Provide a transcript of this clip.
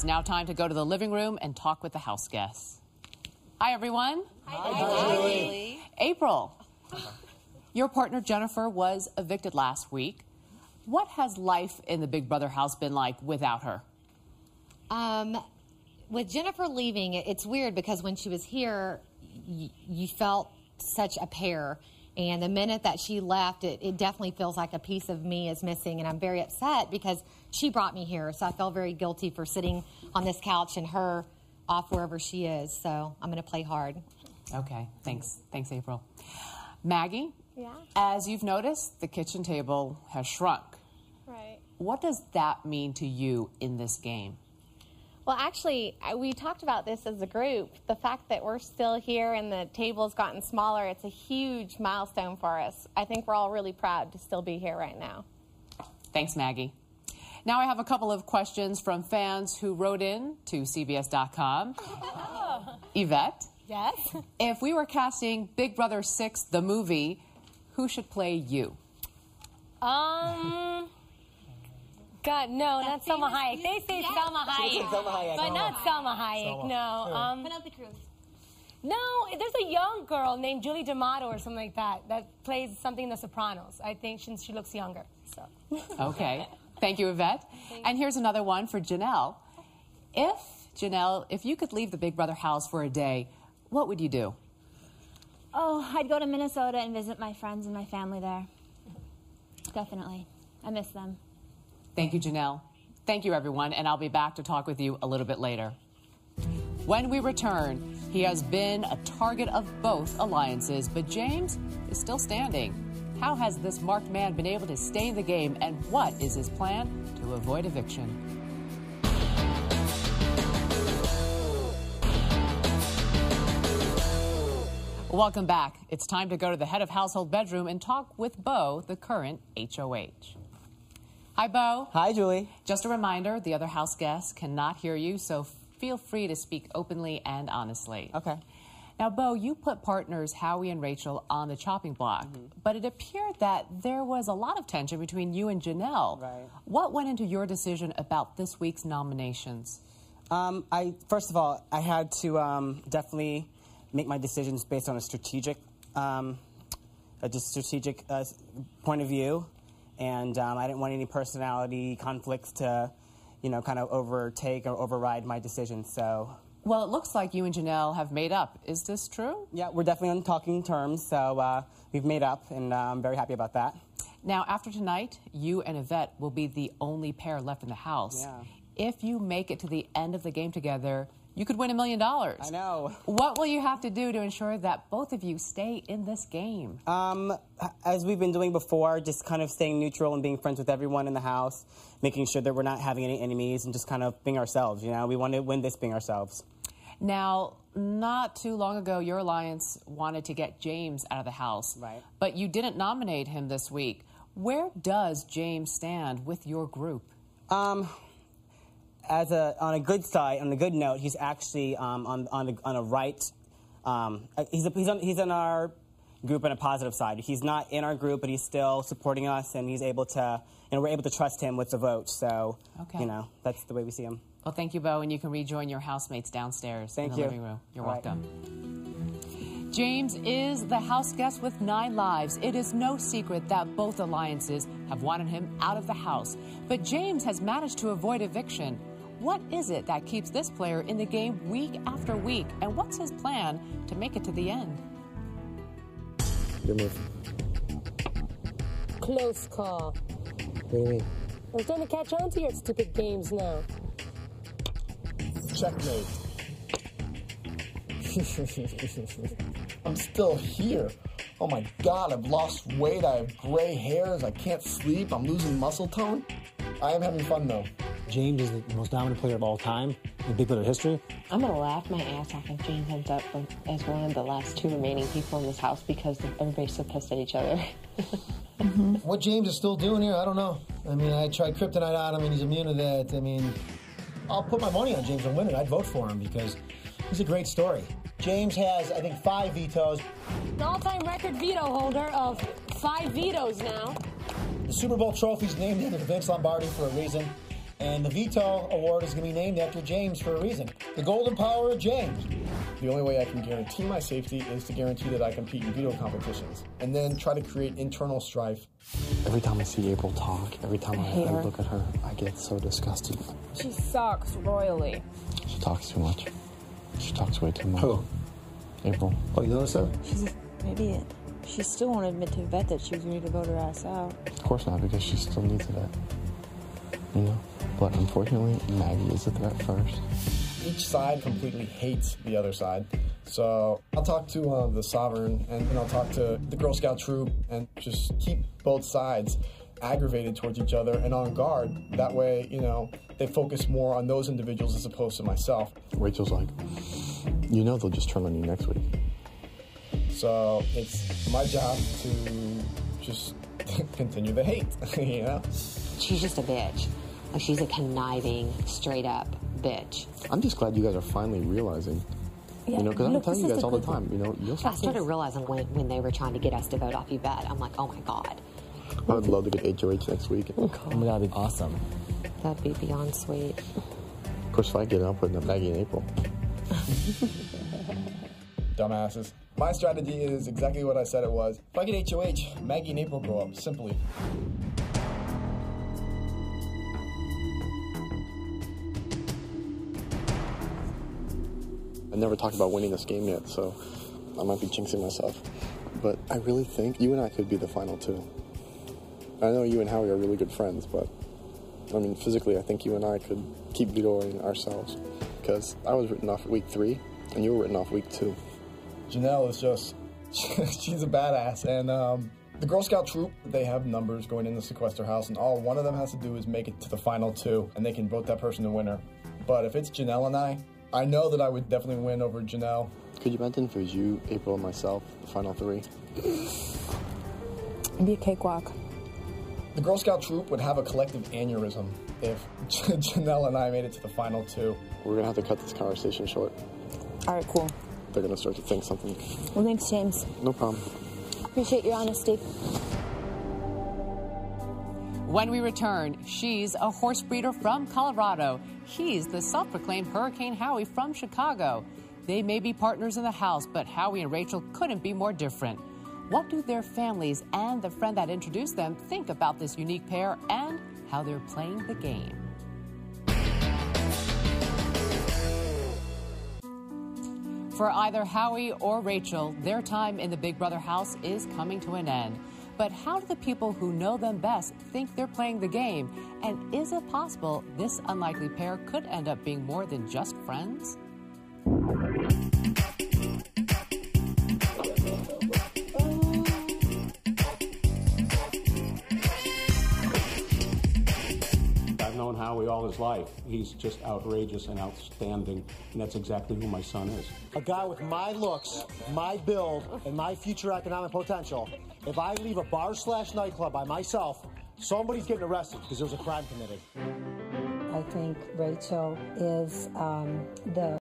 now time to go to the living room and talk with the house guests. Hi, everyone. Hi, Julie. April, your partner Jennifer was evicted last week. What has life in the Big Brother house been like without her? With Jennifer leaving, it's weird because when she was here, you felt such a pair. And the minute that she left, it definitely feels like a piece of me is missing. And I'm very upset because she brought me here. So I feel very guilty for sitting on this couch and her off wherever she is. So I'm going to play hard. Okay, thanks. Thanks, April. Maggie? Yeah? As you've noticed, the kitchen table has shrunk. Right. What does that mean to you in this game? Well, actually, we talked about this as a group. The fact that we're still here and the table's gotten smaller, it's a huge milestone for us. I think we're all really proud to still be here right now. Thanks, Maggie. Now I have a couple of questions from fans who wrote in to CBS.com. Yvette? Yes? If we were casting Big Brother 6, the movie, who should play you? God, no, not Selma Hayek. They say Selma Hayek, but not Selma Hayek. No. Penelope Cruz. No, there's a young girl named Julie D'Amato or something like that plays something in The Sopranos. I think she looks younger. So. Okay. Thank you, Yvette. And here's another one for Janelle. Janelle, if you could leave the Big Brother house for a day, what would you do? Oh, I'd go to Minnesota and visit my friends and my family there. Definitely. I miss them. Thank you, Janelle. Thank you, everyone, and I'll be back to talk with you a little bit later. When we return, he has been a target of both alliances, but James is still standing. How has this marked man been able to stay in the game, and what is his plan to avoid eviction? Welcome back. It's time to go to the head of household bedroom and talk with Bo, the current HOH. Hi, Bo. Hi, Julie. Just a reminder, the other house guests cannot hear you, so feel free to speak openly and honestly. Okay. Now, Bo, you put partners Howie and Rachel on the chopping block, but it appeared that there was a lot of tension between you and Janelle. Right. What went into your decision about this week's nominations? First of all, I had to definitely make my decisions based on a strategic point of view. And I didn't want any personality conflicts to, kind of overtake or override my decision, so. Well, it looks like you and Janelle have made up. Is this true? Yeah, we're definitely on talking terms, so we've made up, and I'm very happy about that. Now, after tonight, you and Yvette will be the only pair left in the house. Yeah. If you make it to the end of the game together, you could win $1 million. I know. What will you have to do to ensure that both of you stay in this game? As we've been doing before, just kind of staying neutral and being friends with everyone in the house, making sure that we're not having any enemies and just kind of being ourselves, We want to win this being ourselves. Now, not too long ago, your alliance wanted to get James out of the house. Right. But you didn't nominate him this week. Where does James stand with your group? On a good side, on a good note, he's actually on a right. He's in our group on a positive side. He's not in our group, but he's still supporting us, and he's able to, we're able to trust him with the vote. So, okay. That's the way we see him. Well, thank you, Bo, and you can rejoin your housemates downstairs in the living room. You're welcome. James is the house guest with 9 lives. It is no secret that both alliances have wanted him out of the house, but James has managed to avoid eviction. What is it that keeps this player in the game week after week, and what's his plan to make it to the end? Good move. Close call. What do you mean? I'm starting to catch on to your stupid games now. Checkmate. I'm still here. Oh my God, I've lost weight, I have gray hairs, I can't sleep, I'm losing muscle tone. I am having fun though. James is the most dominant player of all time in Big Brother history. I'm going to laugh my ass off if James ends up as one of the last 2 remaining people in this house because everybody's so pissed at each other. What James is still doing here, I don't know. I mean, I tried kryptonite on him and he's immune to that. I mean, I'll put my money on James and win it. I'd vote for him because he's a great story. James has, I think, 5 vetoes. An all-time record veto holder of 5 vetoes now. The Super Bowl trophy's named after Vince Lombardi for a reason. And the Veto Award is going to be named after James for a reason. The Golden Power of James. The only way I can guarantee my safety is to guarantee that I compete in veto competitions, and then try to create internal strife. Every time I see April talk, every time I look at her, I get so disgusted. She sucks royally. She talks too much. She talks way too much. Who? April. Oh, you notice that? She's an idiot. She still won't admit to vet that she was ready to vote her ass out. Of course not, because she still needs a vet. You know? But unfortunately, Maggie is the threat first. Each side completely hates the other side. So I'll talk to the Sovereign, and I'll talk to the Girl Scout troop, and just keep both sides aggravated towards each other and on guard. That way, they focus more on those individuals as opposed to myself. Rachel's like, they'll just turn on you next week. So it's my job to just continue the hate, She's just a bitch. Like, she's a conniving, straight-up bitch. I'm just glad you guys are finally realizing. Because I'm telling you guys all the time, I started realizing when they were trying to get us to vote off Yvette, I'm like, oh my God. I would love to get HOH next week. Oh my God, that'd be awesome. That'd be beyond sweet. Of course, if I get it, I'll put in Maggie and April. Dumbasses. My strategy is exactly what I said it was. If I get HOH, Maggie and April grow up, simply. I never talked about winning this game yet, so I might be jinxing myself. But I really think you and I could be the final two. I know you and Howie are really good friends, but physically, I think you and I could keep vetoing ourselves. Because I was written off week 3, and you were written off week 2. Janelle is just, she's a badass. And the Girl Scout troop, they have numbers going in the sequester house, and all one of them has to do is make it to the final 2, and they can vote that person the winner. But if it's Janelle and I know that I would definitely win over Janelle. Could you imagine if it was you, April, and myself, the final 3? It'd be a cakewalk. The Girl Scout troop would have a collective aneurysm if Janelle and I made it to the final 2. We're going to have to cut this conversation short. All right, cool. They're going to start to think something. Well, thanks, James. No problem. Appreciate your honesty. When we return, she's a horse breeder from Colorado. He's the self-proclaimed Hurricane Howie from Chicago. They may be partners in the house, but Howie and Rachel couldn't be more different. What do their families and the friend that introduced them think about this unique pair and how they're playing the game? For either Howie or Rachel, their time in the Big Brother house is coming to an end. But how do the people who know them best think they're playing the game? And is it possible this unlikely pair could end up being more than just friends? I've known Howie all his life. He's just outrageous and outstanding, and that's exactly who my son is. A guy with my looks, my build, and my future economic potential. If I leave a bar/nightclub by myself, somebody's getting arrested because there's a crime committed. I think Rachel is the